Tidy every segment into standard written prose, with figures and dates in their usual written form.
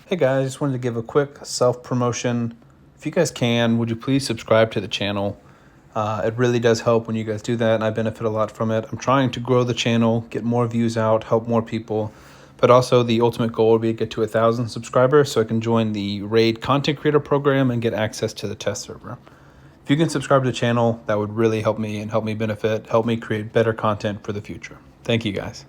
Hey guys, just wanted to give a quick self promotion. If you guys can, would you please subscribe to the channel? It really does help when you guys do that, and I benefit a lot from it. I'm trying to grow the channel, get more views out, help more people, but also the ultimate goal would be to get to 1,000 subscribers so I can join the Raid Content Creator Program and get access to the test server. If you can subscribe to the channel, that would really help me and help me benefit, help me create better content for the future. Thank you guys.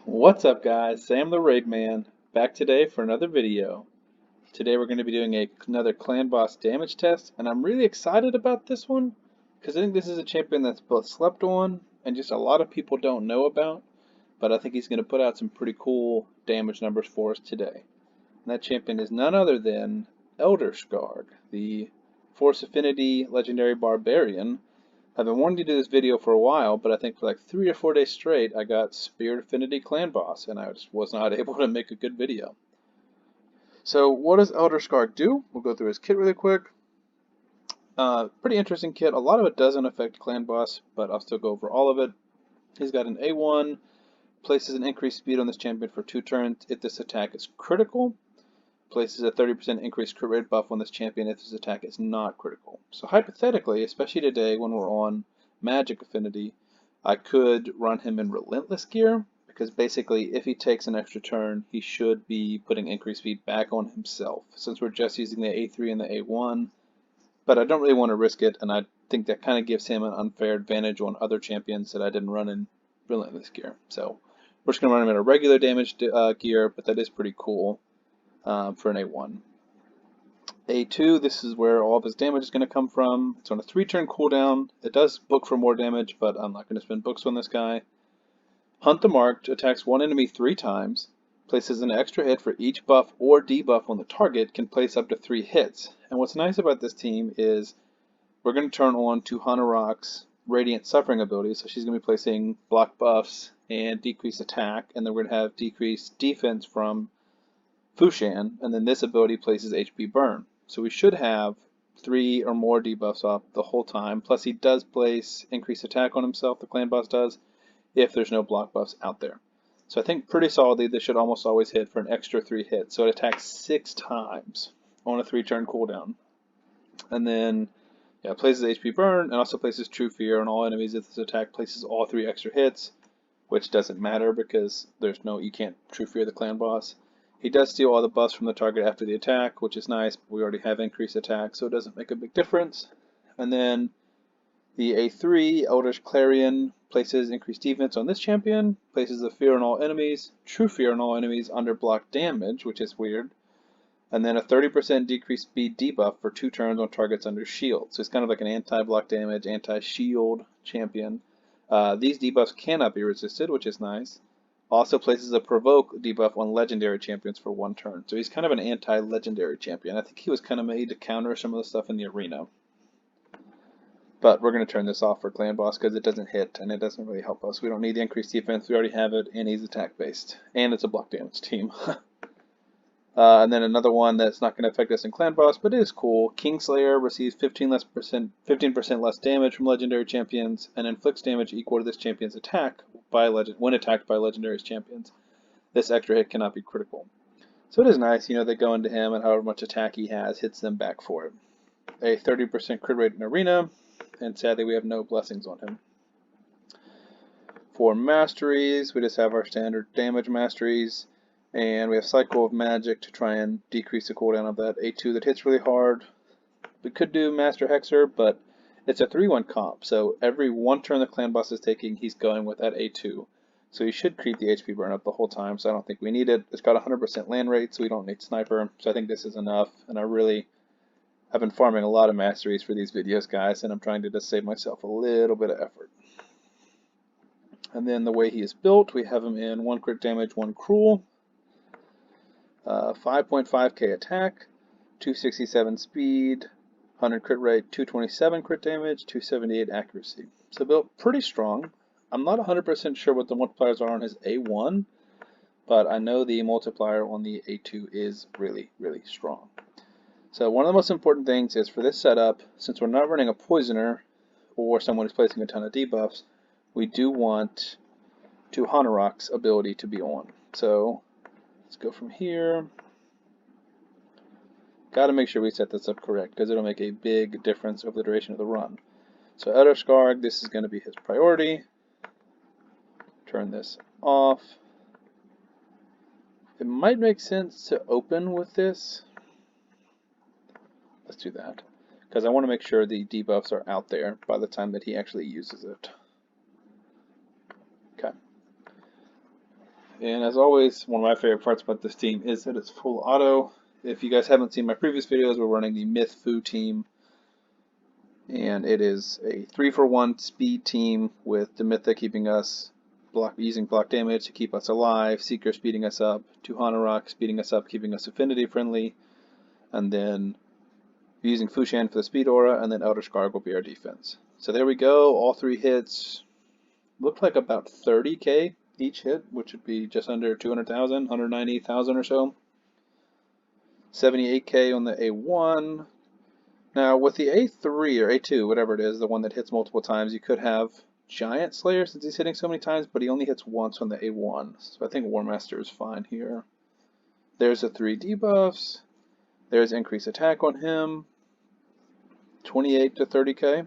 What's up guys, Sam the Raid Man, back today for another video. Today we're going to be doing another clan boss damage test, and I'm really excited about this one because I think this is a champion that's both slept on and just a lot of people don't know about, but I think he's going to put out some pretty cool damage numbers for us today. And that champion is none other than Elder Skarg, the Force Affinity Legendary Barbarian. I've been wanting to do this video for a while, but I think for like 3 or 4 days straight I got Spirit Affinity Clan Boss, and I just was not able to make a good video. So what does Elder Skarg do? We'll go through his kit really quick. Pretty interesting kit. A lot of it doesn't affect Clan Boss, but I'll still go over all of it. He's got an A1, places an increased speed on this champion for 2 turns if this attack is critical. Places a 30% increased crit rate buff on this champion if this attack is not critical. So hypothetically, especially today when we're on Magic Affinity, I could run him in Relentless gear, because basically if he takes an extra turn, he should be putting increased speed back on himself, since we're just using the A3 and the A1. But I don't really want to risk it, and I think that kind of gives him an unfair advantage on other champions that I didn't run in Relentless gear. So we're just going to run him in a regular damage gear, but that is pretty cool. For an A1. A2, this is where all of his damage is going to come from. It's on a 3-turn cooldown. It does book for more damage, but I'm not going to spend books on this guy. Hunt the Marked attacks one enemy 3 times, places an extra hit for each buff or debuff on the target, can place up to 3 hits. And what's nice about this team is we're going to turn on to Hanorok's Radiant Suffering ability, so she's going to be placing block buffs and decreased attack, and then we're going to have decreased defense from Fushan, and then this ability places HP burn. So we should have 3 or more debuffs up the whole time, plus he does place increased attack on himself, the clan boss does, if there's no block buffs out there. So I think pretty solidly this should almost always hit for an extra 3 hits. So it attacks 6 times on a 3-turn cooldown. And then places HP burn and also places True Fear on all enemies if this attack places all 3 extra hits, which doesn't matter because you can't True Fear the clan boss. He does steal all the buffs from the target after the attack, which is nice, but we already have increased attack, so it doesn't make a big difference. And then the A3, Elder's Clarion, places increased defense on this champion, places the Fear on all enemies, True Fear on all enemies under block damage, which is weird, and then a 30% decreased speed debuff for 2 turns on targets under shield. So it's kind of like an anti-block damage, anti-shield champion. These debuffs cannot be resisted, which is nice. Also places a provoke debuff on legendary champions for 1 turn. So he's kind of an anti-legendary champion. I think he was kind of made to counter some of the stuff in the arena. But we're going to turn this off for clan boss because it doesn't hit and it doesn't really help us. We don't need the increased defense. We already have it, and he's attack based. And it's a block damage team. And then another one that's not going to affect us in clan boss, but it is cool. Kingslayer receives 15% less damage from legendary champions and inflicts damage equal to this champion's attack when attacked by legendary champions. This extra hit cannot be critical. So it is nice, they go into him and however much attack he has hits them back for it. A 30% crit rate in arena, and sadly we have no blessings on him. For masteries, we just have our standard damage masteries. And we have Cycle of Magic to try and decrease the cooldown of that A2 that hits really hard. We could do Master Hexer, but it's a 3-1 comp, so every 1 turn the clan boss is taking, he's going with that A2. So he should creep the HP burn up the whole time, so I don't think we need it. It's got 100% land rate, so we don't need Sniper, so I think this is enough. And I've been farming a lot of masteries for these videos, guys, and I'm trying to just save myself a little bit of effort. And then the way he is built, we have him in 1 crit damage, 1 cruel. 5.5k attack, 267 speed, 100 crit rate, 227 crit damage, 278 accuracy. So built pretty strong. I'm not 100% sure what the multipliers are on his A1, but I know the multiplier on the A2 is really, really strong. So one of the most important things is for this setup, since we're not running a poisoner or someone who's placing a ton of debuffs, we do want Hanorok's ability to be on. So Let's go from here. Got to make sure we set this up correct because it'll make a big difference over the duration of the run. So Elder Skarg, this is going to be his priority. Turn this off. It might make sense to open with this. Let's do that because I want to make sure the debuffs are out there by the time that he actually uses it. Okay. And as always, one of my favorite parts about this team is that it's full auto. If you guys haven't seen my previous videos, we're running the Myth Fu team. And it is a 3-for-1 speed team with the Mythic keeping us using block damage to keep us alive, Seeker speeding us up, Tuhanarok speeding us up, keeping us affinity friendly, and then using Fushan for the speed aura, and then Elder Skarg will be our defense. So there we go, all 3 hits. Looked like about 30k each hit, which would be just under 200,000, 190,000 or so. 78k on the A1. Now with the A3 or A2, whatever it is, the one that hits multiple times, you could have Giant Slayer since he's hitting so many times, but he only hits once on the A1. So I think War Master is fine here. There's the 3 debuffs. There's increased attack on him. 28 to 30k.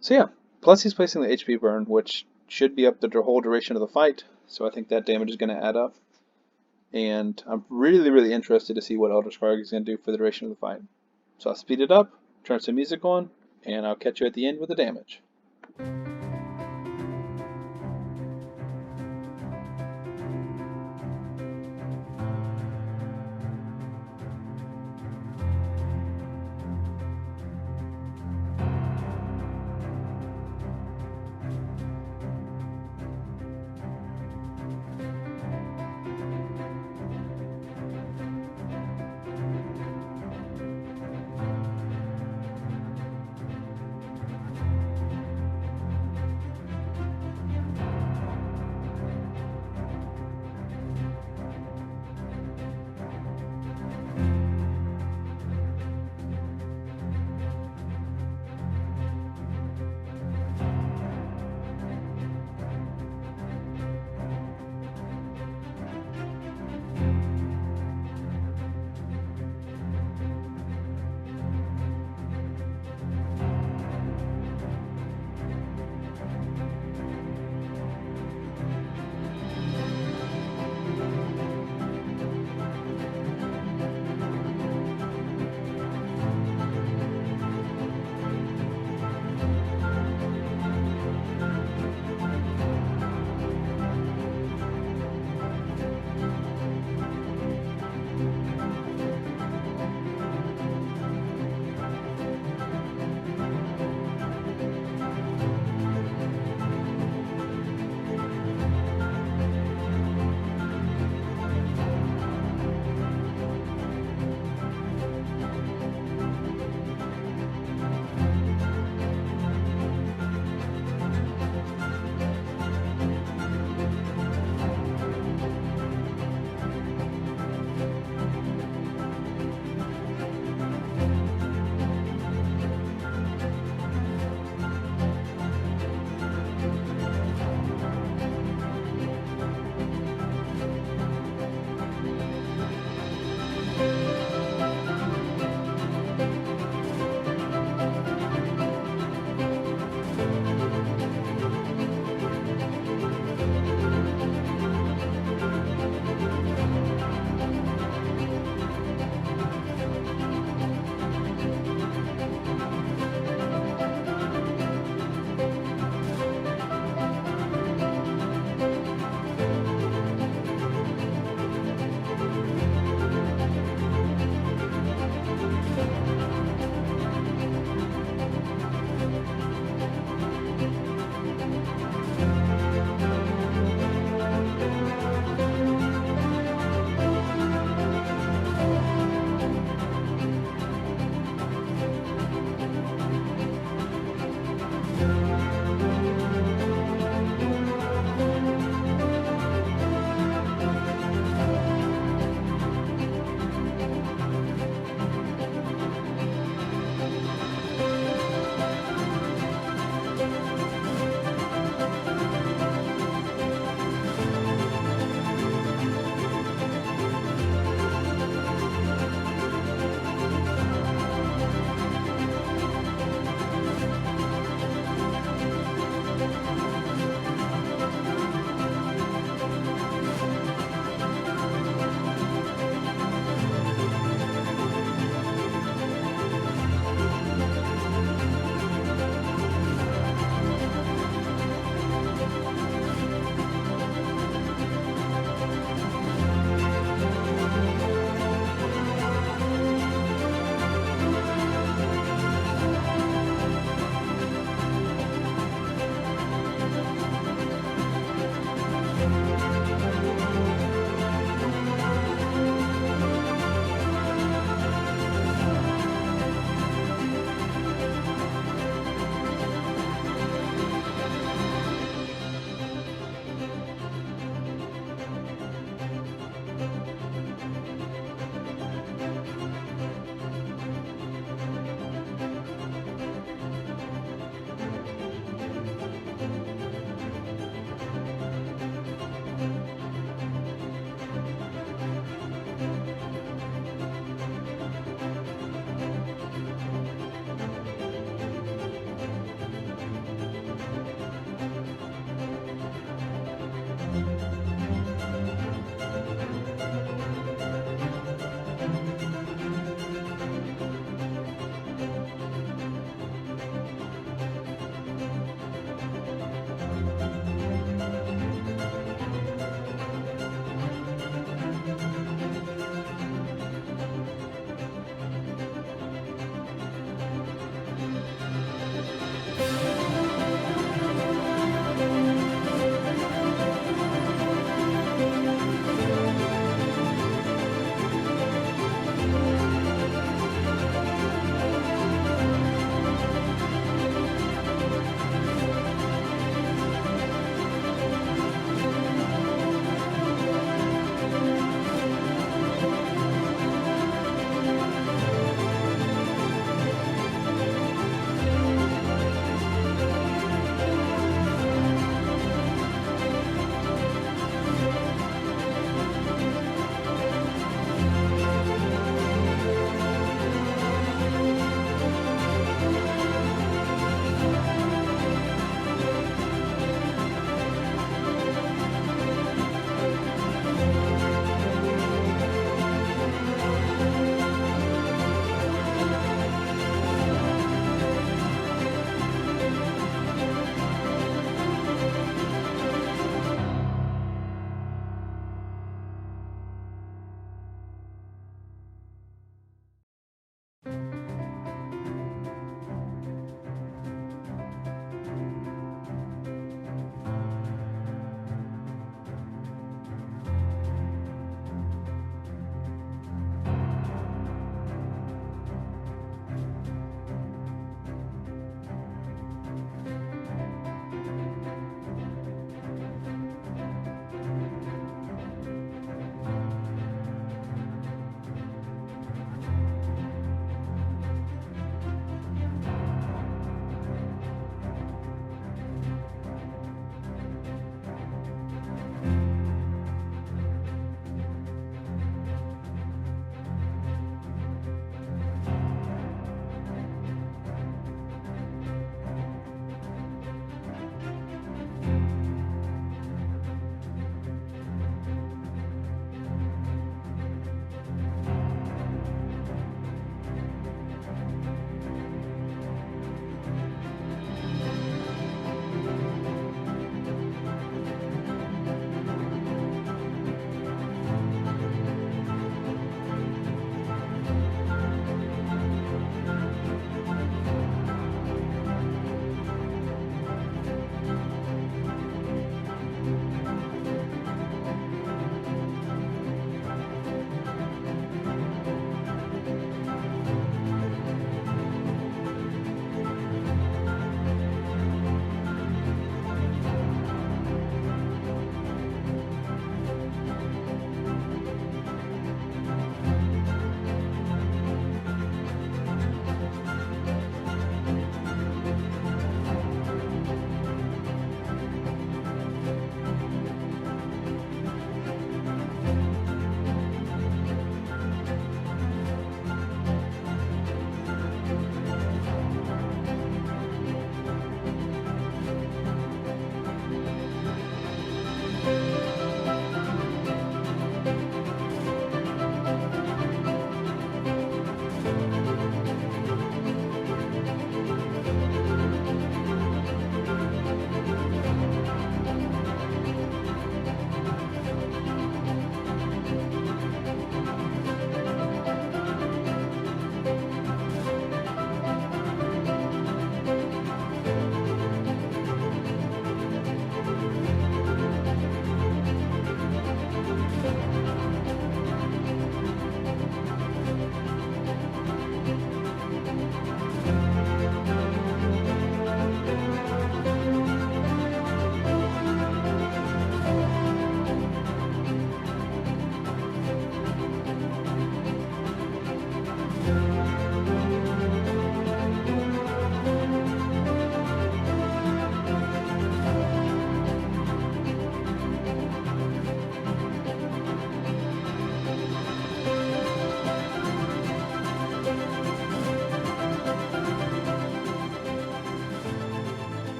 So yeah, plus he's placing the HP burn, which should be up the whole duration of the fight. So I think that damage is going to add up. And I'm really, really interested to see what Elder Skarg is going to do for the duration of the fight. So I'll speed it up, turn some music on, and I'll catch you at the end with the damage.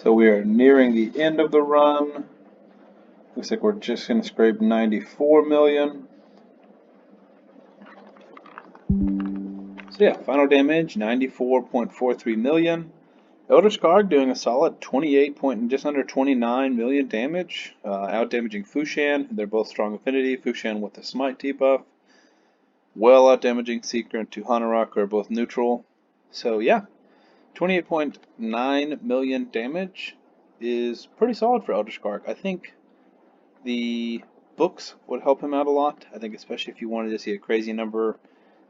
So we are nearing the end of the run. Looks like we're just going to scrape 94 million. So yeah, final damage 94.43 million. Elder Skarg doing a solid 28 point, just under 29 million damage, out damaging Fushan. They're both strong affinity. Fushan with the smite debuff. Well out damaging Seeker and Tuhanarok are both neutral. So yeah, 28.9 million damage is pretty solid for Elder Skarg. I think the books would help him out a lot. I think especially if you wanted to see a crazy number.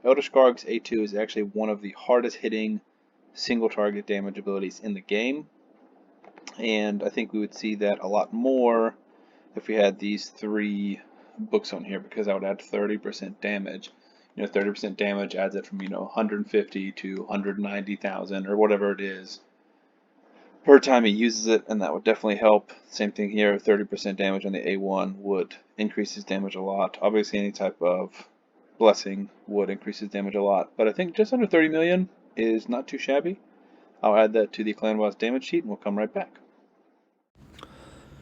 Elder Skarg's A2 is actually one of the hardest hitting single target damage abilities in the game. And I think we would see that a lot more if we had these 3 books on here, because I would add 30% damage. 30% damage adds it from, 150 to 190,000 or whatever it is per time he uses it, and that would definitely help. Same thing here, 30% damage on the A1 would increase his damage a lot. Obviously, any type of blessing would increase his damage a lot, but I think just under 30 million is not too shabby. I'll add that to the Clan Boss damage sheet, and we'll come right back.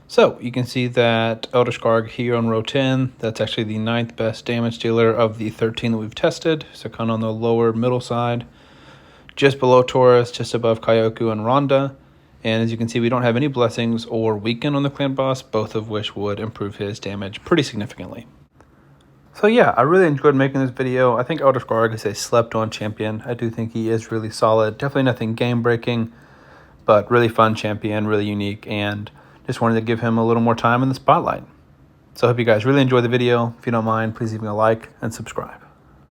So you can see that Elder Skarg here on row 10, that's actually the 9th best damage dealer of the 13 that we've tested. So kind of on the lower middle side, just below Taurus, just above Kyoku and Ronda. And as you can see, we don't have any blessings or weaken on the clan boss, both of which would improve his damage pretty significantly. So yeah, I really enjoyed making this video. I think Elder Skarg is a slept-on champion. I do think he is really solid. Definitely nothing game-breaking, but really fun champion, really unique, and just wanted to give him a little more time in the spotlight. So I hope you guys really enjoyed the video. If you don't mind, please leave me a like and subscribe.